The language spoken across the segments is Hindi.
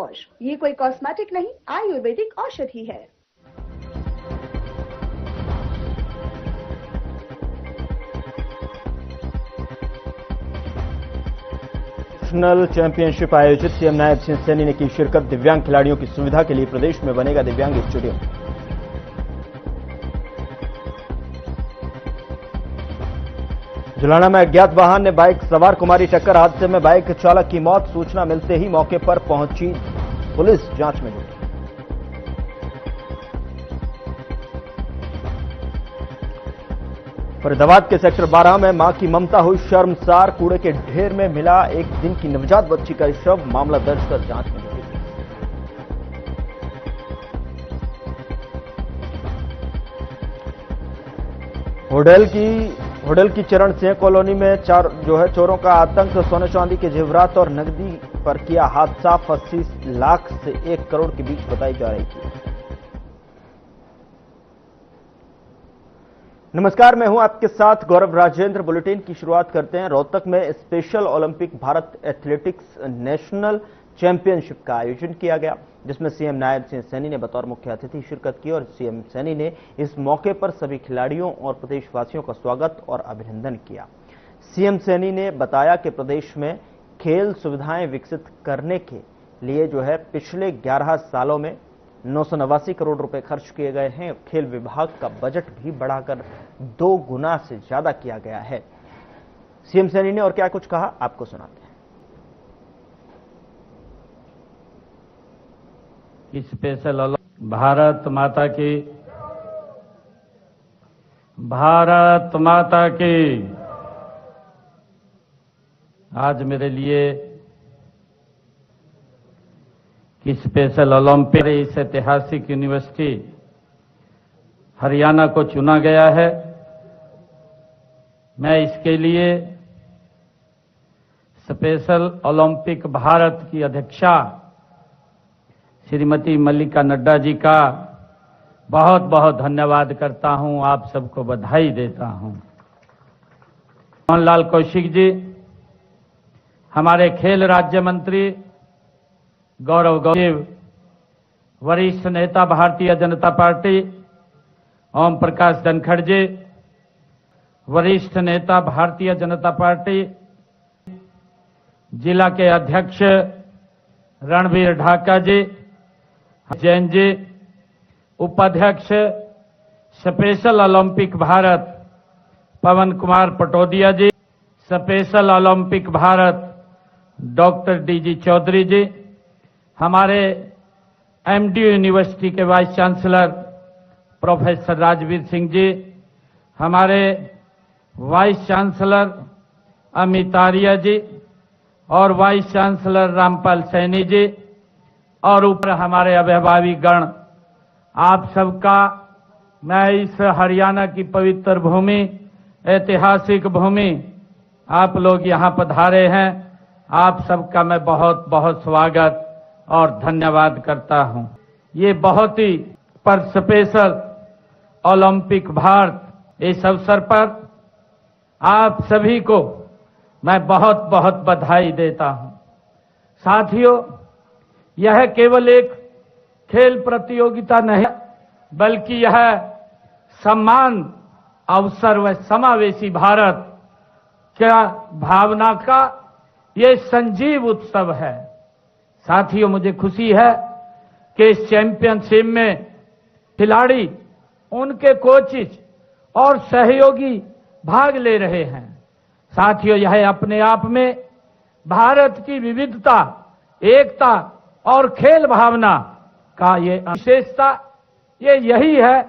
वॉश। ये कोई कॉस्मेटिक नहीं, आयुर्वेदिक औषधि है। नेशनल चैंपियनशिप आयोजित सीएम नायब सिंह सैनी ने की शिरकत। दिव्यांग खिलाड़ियों की सुविधा के लिए प्रदेश में बनेगा दिव्यांग स्टेडियम। जुलाना में अज्ञात वाहन ने बाइक सवार को मारी टक्कर। हादसे में बाइक चालक की मौत। सूचना मिलते ही मौके पर पहुंची पुलिस जांच में जुटी। फरीदाबाद के सेक्टर 12 में मां की ममता हुई शर्मसार। कूड़े के ढेर में मिला एक दिन की नवजात बच्ची का शव। मामला दर्ज कर जांच में जुटी। होडल की चरण सिंह कॉलोनी में चोरों का आतंक। सोने चांदी के जेवरात और नकदी पर किया हाथ साफ। 80 लाख से 1 करोड़ के बीच बताई जा रही थी। नमस्कार, मैं हूं आपके साथ गौरव राजेंद्र। बुलेटिन की शुरुआत करते हैं। रोहतक में special Olympic Bharat athletics national championship का आयोजन किया गया, जिसमें सीएम नायब सिंह सैनी ने बतौर मुख्य अतिथि शिरकत की और सीएम सैनी ने इस मौके पर सभी खिलाड़ियों और प्रदेशवासियों का स्वागत और अभिनंदन किया। सीएम सैनी ने बताया कि प्रदेश में खेल सुविधाएं विकसित करने के लिए पिछले 11 सालों में 989 करोड़ रुपए खर्च किए गए हैं। खेल विभाग का बजट भी बढ़ाकर 2 गुना से ज्यादा किया गया है। सीएम सैनी ने और क्या कुछ कहा, आपको सुनाते हैं। स्पेशल भारत माता की, भारत माता की। आज मेरे लिए कि स्पेशल ओलंपिक इस ऐतिहासिक यूनिवर्सिटी हरियाणा को चुना गया है। मैं इसके लिए स्पेशल ओलंपिक भारत की अध्यक्षा श्रीमती मल्लिका नड्डा जी का बहुत बहुत धन्यवाद करता हूं। आप सबको बधाई देता हूं। मोहनलाल कौशिक जी, हमारे खेल राज्य मंत्री, गौरव गौरव, वरिष्ठ नेता भारतीय जनता पार्टी ओम प्रकाश धनखड़ जी, वरिष्ठ नेता भारतीय जनता पार्टी, जिला के अध्यक्ष रणवीर ढाका जी, जैन जी, उपाध्यक्ष special Olympic Bharat Pawan Kumar Patodia ji, special Olympic Bharat doctor DG Chaudhary ji, हमारे एमडी यूनिवर्सिटी के vice chancellor professor Rajveer Singh ji, हमारे वाइस चांसलर अमित आर्य जी और वाइस चांसलर रामपाल सैनी जी, और ऊपर हमारे अभिभावक गण, आप सबका मैं इस हरियाणा की पवित्र भूमि, ऐतिहासिक भूमि, आप लोग यहां पधारे हैं, आप सबका मैं बहुत बहुत स्वागत और धन्यवाद करता हूं। ये बहुत ही पर स्पेशल ओलंपिक भारत, इस अवसर पर आप सभी को मैं बहुत बहुत बधाई देता हूं। साथियों, यह केवल एक खेल प्रतियोगिता नहीं, बल्कि यह सम्मान, अवसर व समावेशी भारत क्या भावना का ये संजीव उत्सव है। साथियों, मुझे खुशी है कि इस चैंपियनशिप में खिलाड़ी, उनके कोचेज और सहयोगी भाग ले रहे हैं। साथियों, यह अपने आप में भारत की विविधता, एकता और खेल भावना का ये विशेषता ये यही है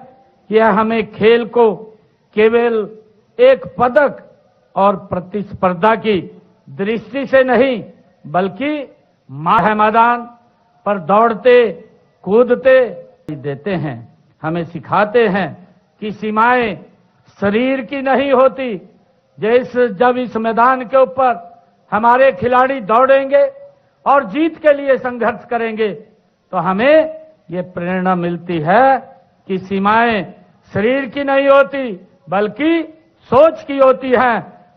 कि यह हमें खेल को केवल एक पदक और प्रतिस्पर्धा की दृष्टि से नहीं, बल्कि मैदान पर दौड़ते कूदते देते हैं। हमें सिखाते हैं कि सीमाएं शरीर की नहीं होती। जब इस मैदान के ऊपर हमारे खिलाड़ी दौड़ेंगे और जीत के लिए संघर्ष करेंगे, तो हमें ये प्रेरणा मिलती है कि सीमाएं शरीर की नहीं होती, बल्कि सोच की होती है।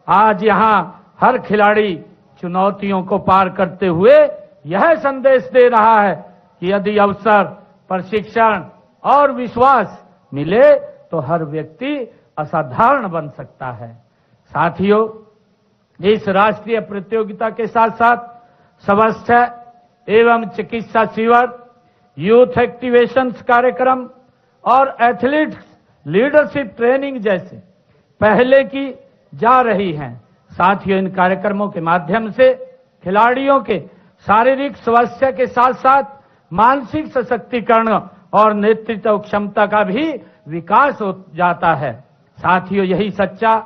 आज यहां हर खिलाड़ी चुनौतियों को पार करते हुए यह संदेश दे रहा है कि यदि अवसर, प्रशिक्षण और विश्वास मिले तो हर व्यक्ति असाधारण बन सकता है। साथियों, इस राष्ट्रीय प्रतियोगिता के साथ साथ स्वास्थ्य एवं चिकित्सा शिविर, यूथ एक्टिवेशंस कार्यक्रम और एथलीट्स लीडरशिप ट्रेनिंग जैसे पहले की जा रही हैं। साथियों, इन कार्यक्रमों के माध्यम से खिलाड़ियों के शारीरिक स्वास्थ्य के साथ साथ मानसिक सशक्तिकरण और नेतृत्व क्षमता का भी विकास हो जाता है। साथियों, यही सच्चा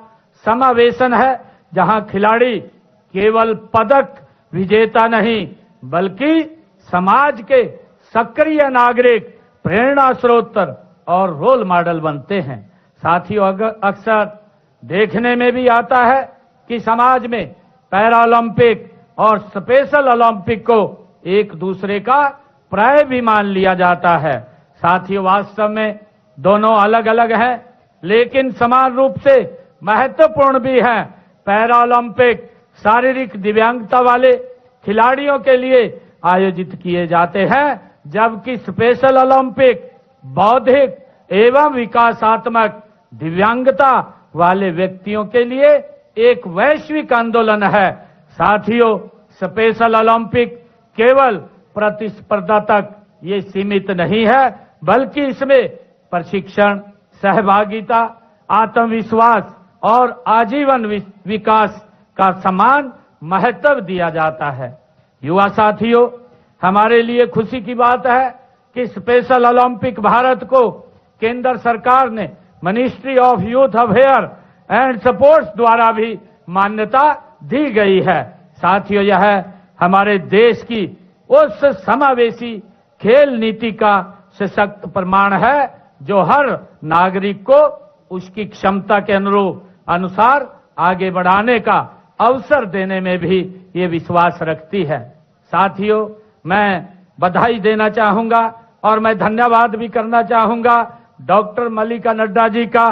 समावेशन है जहां खिलाड़ी केवल पदक विजेता नहीं बल्कि समाज के सक्रिय नागरिक, प्रेरणा स्रोत और रोल मॉडल बनते हैं। साथियों, अक्सर देखने में भी आता है कि समाज में पैरा ओलंपिक और स्पेशल ओलंपिक को एक दूसरे का पर्याय भी मान लिया जाता है। साथियों, वास्तव में दोनों अलग अलग हैं लेकिन समान रूप से महत्वपूर्ण भी हैं। पैरा ओलंपिक शारीरिक दिव्यांगता वाले खिलाड़ियों के लिए आयोजित किए जाते हैं, जबकि स्पेशल ओलंपिक बौद्धिक एवं विकासात्मक दिव्यांगता वाले व्यक्तियों के लिए एक वैश्विक आंदोलन है। साथियों, स्पेशल ओलंपिक केवल प्रतिस्पर्धा तक ये सीमित नहीं है बल्कि इसमें प्रशिक्षण, सहभागिता, आत्मविश्वास और आजीवन विकास का समान महत्व दिया जाता है। युवा साथियों, हमारे लिए खुशी की बात है कि स्पेशल ओलंपिक भारत को केंद्र सरकार ने ministry of youth affair and sports द्वारा भी मान्यता दी गई है। साथियों, यह हमारे देश की उस समावेशी खेल नीति का सशक्त प्रमाण है जो हर नागरिक को उसकी क्षमता के अनुसार आगे बढ़ाने का अवसर देने में भी ये विश्वास रखती है। साथियों, मैं बधाई देना चाहूंगा और मैं धन्यवाद भी करना चाहूंगा डॉक्टर मल्लिका नड्डा जी का।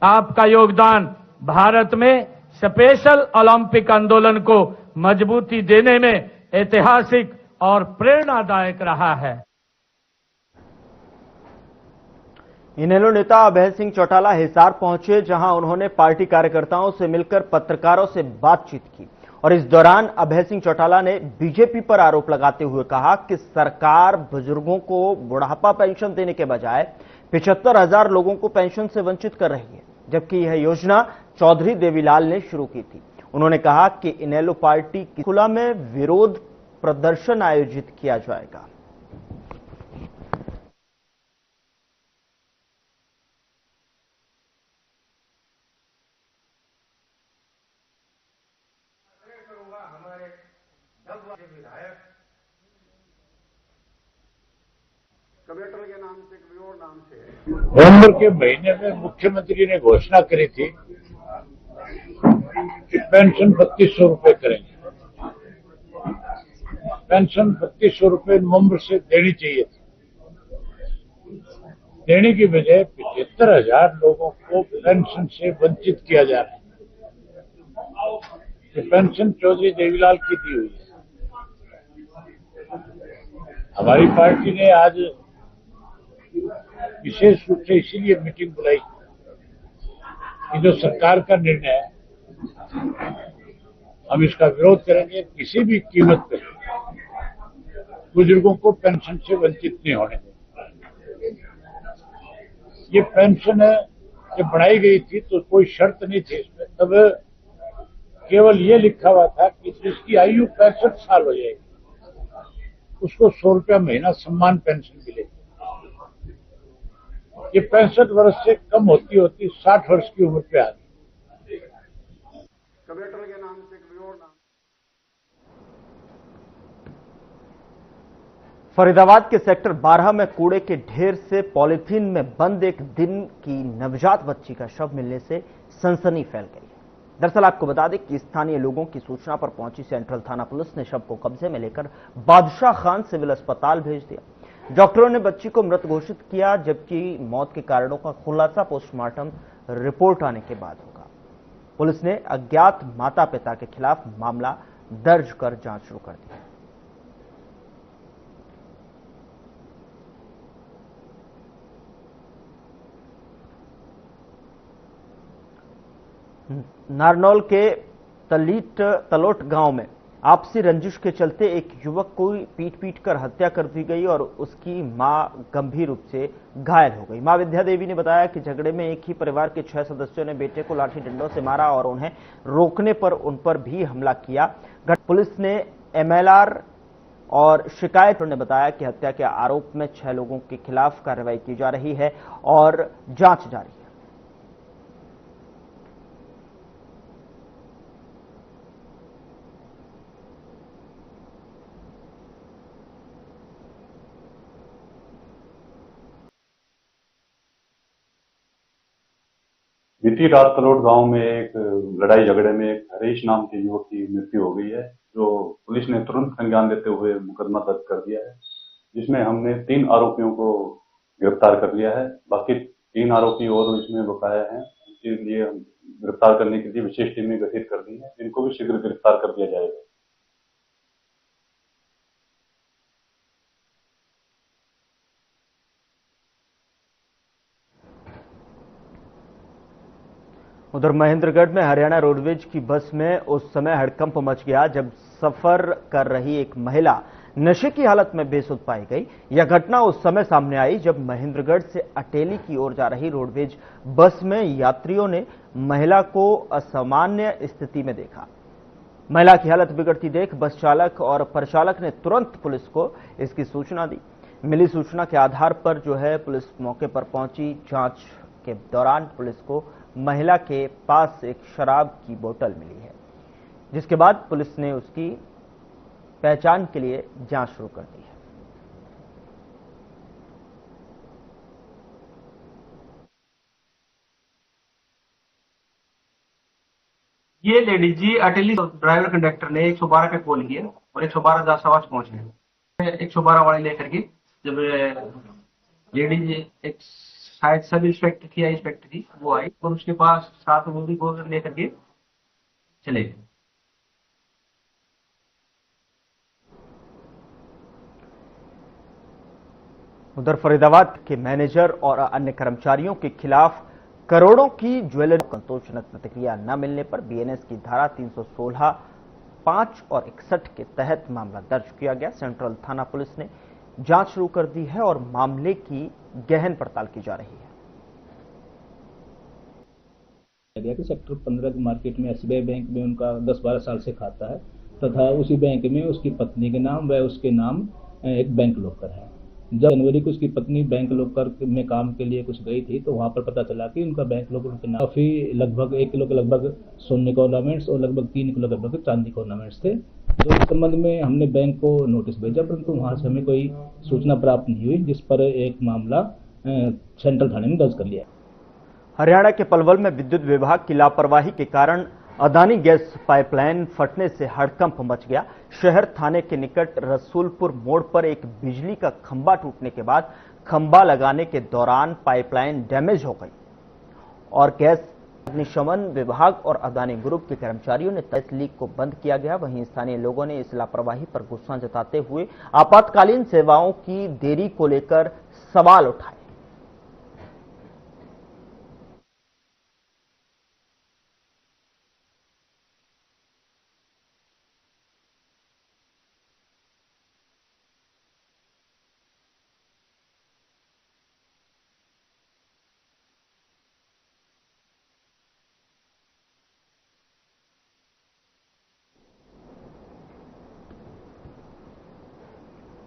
आपका योगदान भारत में स्पेशल ओलंपिक आंदोलन को मजबूती देने में ऐतिहासिक और प्रेरणादायक रहा है। इनेलो नेता अभय सिंह चौटाला हिसार पहुंचे, जहां उन्होंने पार्टी कार्यकर्ताओं से मिलकर पत्रकारों से बातचीत की और इस दौरान अभय सिंह चौटाला ने बीजेपी पर आरोप लगाते हुए कहा कि सरकार बुजुर्गों को बुढ़ापा पेंशन देने के बजाय 75,000 लोगों को पेंशन से वंचित कर रही है, जबकि यह योजना चौधरी देवीलाल ने शुरू की थी। उन्होंने कहा कि इनेलो पार्टी की खुला में विरोध प्रदर्शन आयोजित किया जाएगा। कलेक्टर के नाम से कोई और नाम से नवंबर के महीने में मुख्यमंत्री ने घोषणा करी थी कि पेंशन 3200 रुपए करेंगे। पेंशन 3200 रुपए नवंबर से देनी चाहिए थी। देने की बजाय 75,000 लोगों को पेंशन से वंचित किया जा रहा है। ये पेंशन चौधरी देवीलाल की दी हुई है। हमारी पार्टी ने आज विशेष रूप से इसीलिए मीटिंग बुलाई कि जो सरकार का निर्णय है हम इसका विरोध करेंगे। किसी भी कीमत पर बुजुर्गों को पेंशन से वंचित नहीं होने देंगे। ये पेंशन जब बढ़ाई गई थी तो कोई शर्त नहीं थी इसमें, तब केवल ये लिखा हुआ था कि जिसकी आयु 65 साल हो जाएगी उसको 100 रुपया महीना सम्मान पेंशन मिलेगी। ये 65 वर्ष से कम होती होती 60 वर्ष की उम्र पे आ गई। कलेक्टर के नाम से कोई और नाम। फरीदाबाद के सेक्टर 12 में कूड़े के ढेर से पॉलीथीन में बंद एक दिन की नवजात बच्ची का शव मिलने से सनसनी फैल गई। दरअसल आपको बता दें कि स्थानीय लोगों की सूचना पर पहुंची सेंट्रल थाना पुलिस ने शव को कब्जे में लेकर बादशाह खान सिविल अस्पताल भेज दिया। डॉक्टरों ने बच्ची को मृत घोषित किया, जबकि मौत के कारणों का खुलासा पोस्टमार्टम रिपोर्ट आने के बाद होगा। पुलिस ने अज्ञात माता पिता के खिलाफ मामला दर्ज कर जांच शुरू कर दी। नारनौल के तलोट गांव में आपसी रंजिश के चलते एक युवक को पीट कर हत्या कर दी गई और उसकी मां गंभीर रूप से घायल हो गई। मां विद्या देवी ने बताया कि झगड़े में एक ही परिवार के 6 सदस्यों ने बेटे को लाठी डंडों से मारा और उन्हें रोकने पर उन पर भी हमला किया। पुलिस ने एमएलआर और शिकायतों ने बताया कि हत्या के आरोप में 6 लोगों के खिलाफ कार्रवाई की जा रही है और जांच जारी है। बीती रात तलोट गांव में एक लड़ाई झगड़े में एक हरीश नाम के युवक की मृत्यु हो गई है, जो पुलिस ने तुरंत संज्ञान लेते हुए मुकदमा दर्ज कर दिया है, जिसमें हमने 3 आरोपियों को गिरफ्तार कर लिया है। बाकी 3 आरोपी और इसमें बकाया हैं, इसके लिए हम गिरफ्तार करने के लिए विशेष टीमें गठित कर दी है, जिनको भी शीघ्र गिरफ्तार कर दिया जाएगा। उधर महेंद्रगढ़ में हरियाणा रोडवेज की बस में उस समय हड़कंप मच गया जब सफर कर रही एक महिला नशे की हालत में बेसुध पाई गई। यह घटना उस समय सामने आई जब महेंद्रगढ़ से अटेली की ओर जा रही रोडवेज बस में यात्रियों ने महिला को असामान्य स्थिति में देखा। महिला की हालत बिगड़ती देख बस चालक और परिचालक ने तुरंत पुलिस को इसकी सूचना दी। मिली सूचना के आधार पर पुलिस मौके पर पहुंची। जांच के दौरान पुलिस को महिला के पास एक शराब की बोतल मिली है, जिसके बाद पुलिस ने उसकी पहचान के लिए जांच शुरू कर दी है। ये लेडी जी अटेली ड्राइवर कंडक्टर ने 112 पे कॉल किया और 112 दासावास पहुंचे। 112 वाले लेकर के जब लेडी जी एक शायद सब इंस्पेक्टर थी या इंस्पेक्टर थी, वो आई और उसके पास साथ वो भी गोल लेकर के चले गए। उधर फरीदाबाद के मैनेजर और अन्य कर्मचारियों के खिलाफ करोड़ों की ज्वेलरी संतोषजनक प्रतिक्रिया न मिलने पर बीएनएस की धारा 316, 5 और 61 के तहत मामला दर्ज किया गया। सेंट्रल थाना पुलिस ने जांच शुरू कर दी है और मामले की गहन पड़ताल की जा रही है। कि सेक्टर 15 की मार्केट में एसबीआई बैंक में उनका 10-12 साल से खाता है तथा उसी बैंक में उसकी पत्नी के नाम व उसके नाम एक बैंक लॉकर है। जब जनवरी को उसकी पत्नी बैंक लॉकर में काम के लिए कुछ गई थी तो वहां पर पता चला कि उनका बैंक लॉकर के नाम काफी लगभग 1 किलो के लगभग सोने के ऑर्नामेंट्स और लगभग 3 किलो के लगभग चांदी के ऑर्नामेंट्स थे। तो इस संबंध में हमने बैंक को नोटिस भेजा, परंतु वहां से हमें कोई सूचना प्राप्त नहीं हुई, जिस पर एक मामला सेंट्रल थाने में दर्ज कर लिया। हरियाणा के पलवल में विद्युत विभाग की लापरवाही के कारण अदानी गैस पाइपलाइन फटने से हड़कंप मच गया। शहर थाने के निकट रसूलपुर मोड़ पर एक बिजली का खंभा टूटने के बाद खंभा लगाने के दौरान पाइपलाइन डैमेज हो गई और गैस अग्निशमन विभाग और अदानी ग्रुप के कर्मचारियों ने इस लीक को बंद किया गया। वहीं स्थानीय लोगों ने इस लापरवाही पर गुस्सा जताते हुए आपातकालीन सेवाओं की देरी को लेकर सवाल उठाए।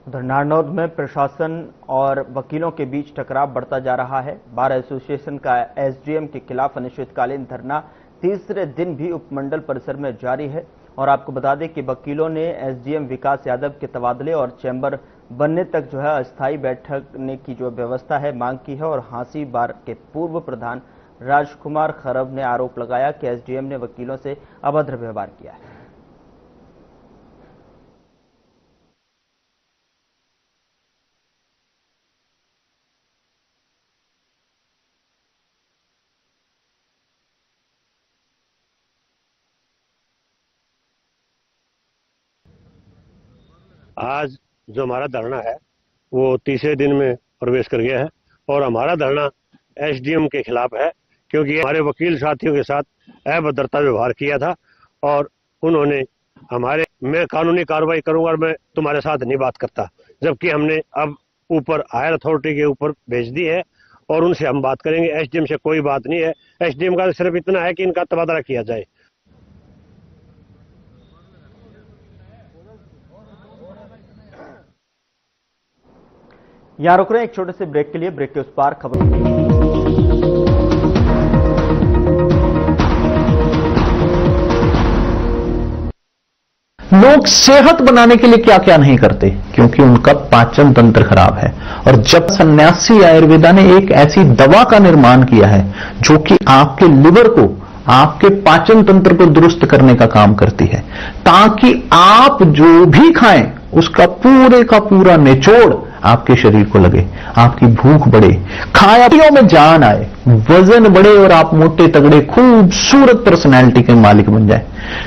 उधर नारनौल में प्रशासन और वकीलों के बीच टकराव बढ़ता जा रहा है। बार एसोसिएशन का एसडीएम के खिलाफ अनिश्चितकालीन धरना तीसरे दिन भी उपमंडल परिसर में जारी है और आपको बता दें कि वकीलों ने एसडीएम विकास यादव के तबादले और चैम्बर बनने तक अस्थायी बैठकने की व्यवस्था है मांग की है। और हांसी बार के पूर्व प्रधान राजकुमार खरब ने आरोप लगाया कि एसडीएम ने वकीलों से अभद्र व्यवहार किया है। आज जो हमारा धरना है वो तीसरे दिन में प्रवेश कर गया है और हमारा धरना एसडीएम के खिलाफ है क्योंकि हमारे वकील साथियों के साथ अभद्रता व्यवहार किया था और उन्होंने मैं कानूनी कार्रवाई करूंगा और मैं तुम्हारे साथ नहीं बात करता, जबकि हमने अब ऊपर हायर अथॉरिटी के ऊपर भेज दी है और उनसे हम बात करेंगे। एसडीएम से कोई बात नहीं है। एसडीएम का सिर्फ इतना है कि इनका तबादला किया जाए। यहां रुक रहे हैं एक छोटे से ब्रेक के लिए। ब्रेक के उस पार खबर। लोग सेहत बनाने के लिए क्या क्या नहीं करते, क्योंकि उनका पाचन तंत्र खराब है। और जब सन्यासी आयुर्वेदा ने एक ऐसी दवा का निर्माण किया है जो कि आपके लिवर को, आपके पाचन तंत्र को दुरुस्त करने का काम करती है, ताकि आप जो भी खाएं उसका पूरे का पूरा निचोड़ आपके शरीर को लगे, आपकी भूख बढ़े, खायापियों में जान आए, वजन बढ़े और आप मोटे तगड़े खूबसूरत पर्सनैलिटी के मालिक बन जाए।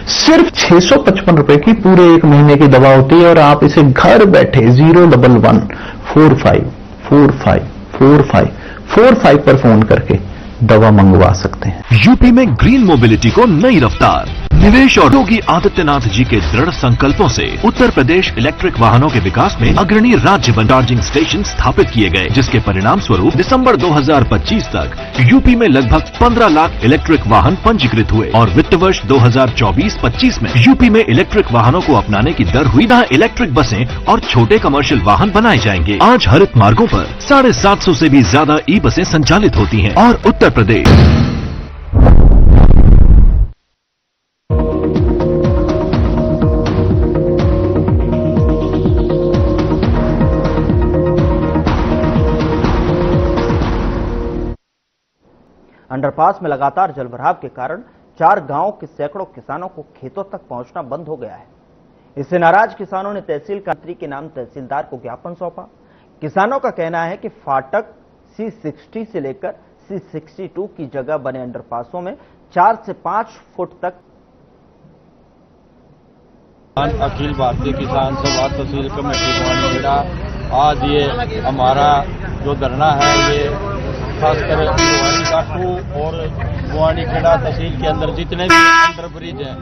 सिर्फ 655 रुपए की पूरे 1 महीने की दवा होती है और आप इसे घर बैठे 01145454545 पर फोन करके दवा मंगवा सकते हैं। यूपी में ग्रीन मोबिलिटी को नई रफ्तार। निवेश और योगी आदित्यनाथ जी के दृढ़ संकल्पों से उत्तर प्रदेश इलेक्ट्रिक वाहनों के विकास में अग्रणी राज्य बन चार्जिंग स्टेशन स्थापित किए गए, जिसके परिणाम स्वरूप दिसंबर 2025 तक यूपी में लगभग 15 लाख इलेक्ट्रिक वाहन पंजीकृत हुए और वित्त वर्ष 2024-25 में यूपी में इलेक्ट्रिक वाहनों को अपनाने की दर हुई, जहां इलेक्ट्रिक बसें और छोटे कमर्शियल वाहन बनाए जाएंगे। आज हरित मार्गों पर 750 से भी ज्यादा ई बसें संचालित होती हैं और उत्तर प्रदेश अंडरपास में लगातार जलभराव के कारण 4 गांवों के सैकड़ों किसानों को खेतों तक पहुंचना बंद हो गया है। इससे नाराज किसानों ने तहसील मंत्री के नाम तहसीलदार को ज्ञापन सौंपा। किसानों का कहना है कि फाटक C60 से लेकर C62 की जगह बने अंडरपासों में 4 से 5 फुट तक। अखिल भारतीय किसान सभा तहसील कमेटी बुआनीखेड़ा, आज ये हमारा जो धरना है ये खासकर बुआनीकाटू और बुआनीखेड़ा तहसील के अंदर जितने भी अंडर ब्रिज हैं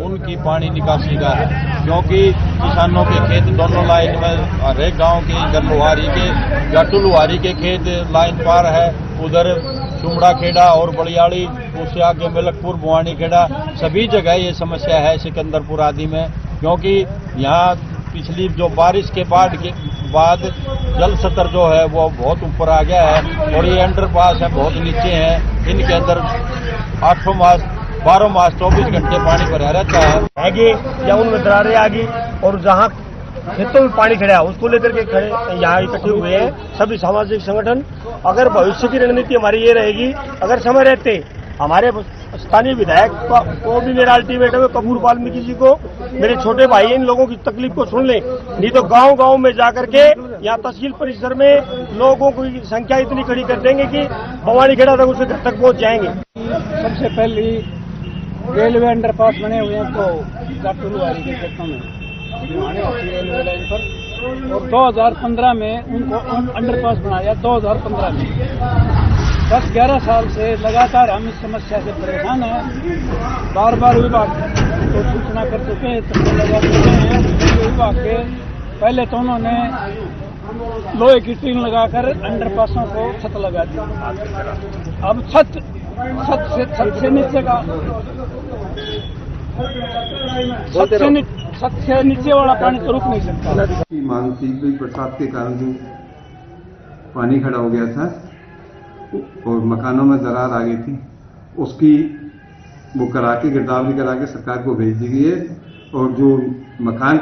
उनकी पानी निकासी का है, क्योंकि किसानों के खेत दोनों लाइन में, हर एक गाँव के इधर लोहारी के जाटू लोहारी के खेत लाइन पार है, उधर चुमड़ा खेड़ा और बड़ियाड़ी, उससे आगे मलकपुर बुआनीखेड़ा सभी जगह ये समस्या है सिकंदरपुर आदि में, क्योंकि यहाँ पिछली जो बारिश के बाद जल स्तर जो है वो बहुत ऊपर आ गया है और ये अंडरपास है बहुत नीचे हैं, इनके अंदर 8 मास 12 मास 24 घंटे पानी भरा रहता है आगे या उनमें दरारें आ गई और जहाँ खेतों में पानी खड़ा है उसको लेकर के खड़े यहाँ इकट्ठे हुए हैं सभी सामाजिक संगठन। अगर भविष्य की रणनीति हमारी ये रहेगी, अगर समय रहते हमारे स्थानीय विधायक को भी मेरा अल्टीमेटम है, कपूर वाल्मीकि जी को, मेरे छोटे भाई इन लोगों की तकलीफ को सुन लें, नहीं तो गांव-गांव में जाकर के यहाँ तहसील परिसर में लोगों की संख्या इतनी खड़ी कर देंगे कि बुआनीखेड़ा तक उसके घर तक पहुंच जाएंगे। सबसे पहले रेलवे अंडरपास बने हुए हैं तो जाटू लोहारी के खेतों में रेलवे लाइन पर, और 2015 में उनको अंडरपास बनाया। 2015 में 10-11 साल से लगातार हम इस समस्या से परेशान हैं। बार बार विभाग को सूचना कर चुके हैं, तक लगा चुके हैं। विभाग के पहले तो उन्होंने लोहे की टीन लगाकर अंडरपासों को छत लगा दी। अब छत से नीचे का छत से नीचे वाला पानी तो रुक नहीं सकता। मांग थी भाई, बरसात के कारण जो पानी खड़ा हो गया था और मकानों में दरार आ गई थी, उसकी वो करा के गिरदावरी करा के सरकार को भेज दी गई है और जो मकान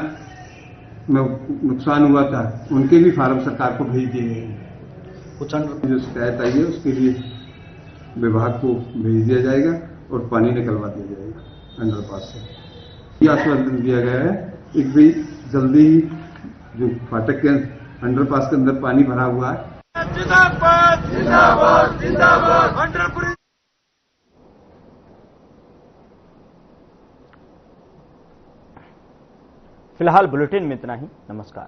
में नुकसान हुआ था उनके भी फार्म सरकार को भेज दिए गए हैं। जो शिकायत आई है उसके लिए विभाग को भेज दिया जाएगा और पानी निकलवा दिया जाएगा अंडरपास से। ये आश्वासन दिया गया है एक भी जल्दी ही जो फाटक के अंडरपास के अंदर पानी भरा हुआ है। जिंदाबाद जिंदाबाद जिंदाबाद अंडरब्रिज। फिलहाल बुलेटिन में इतना ही। नमस्कार।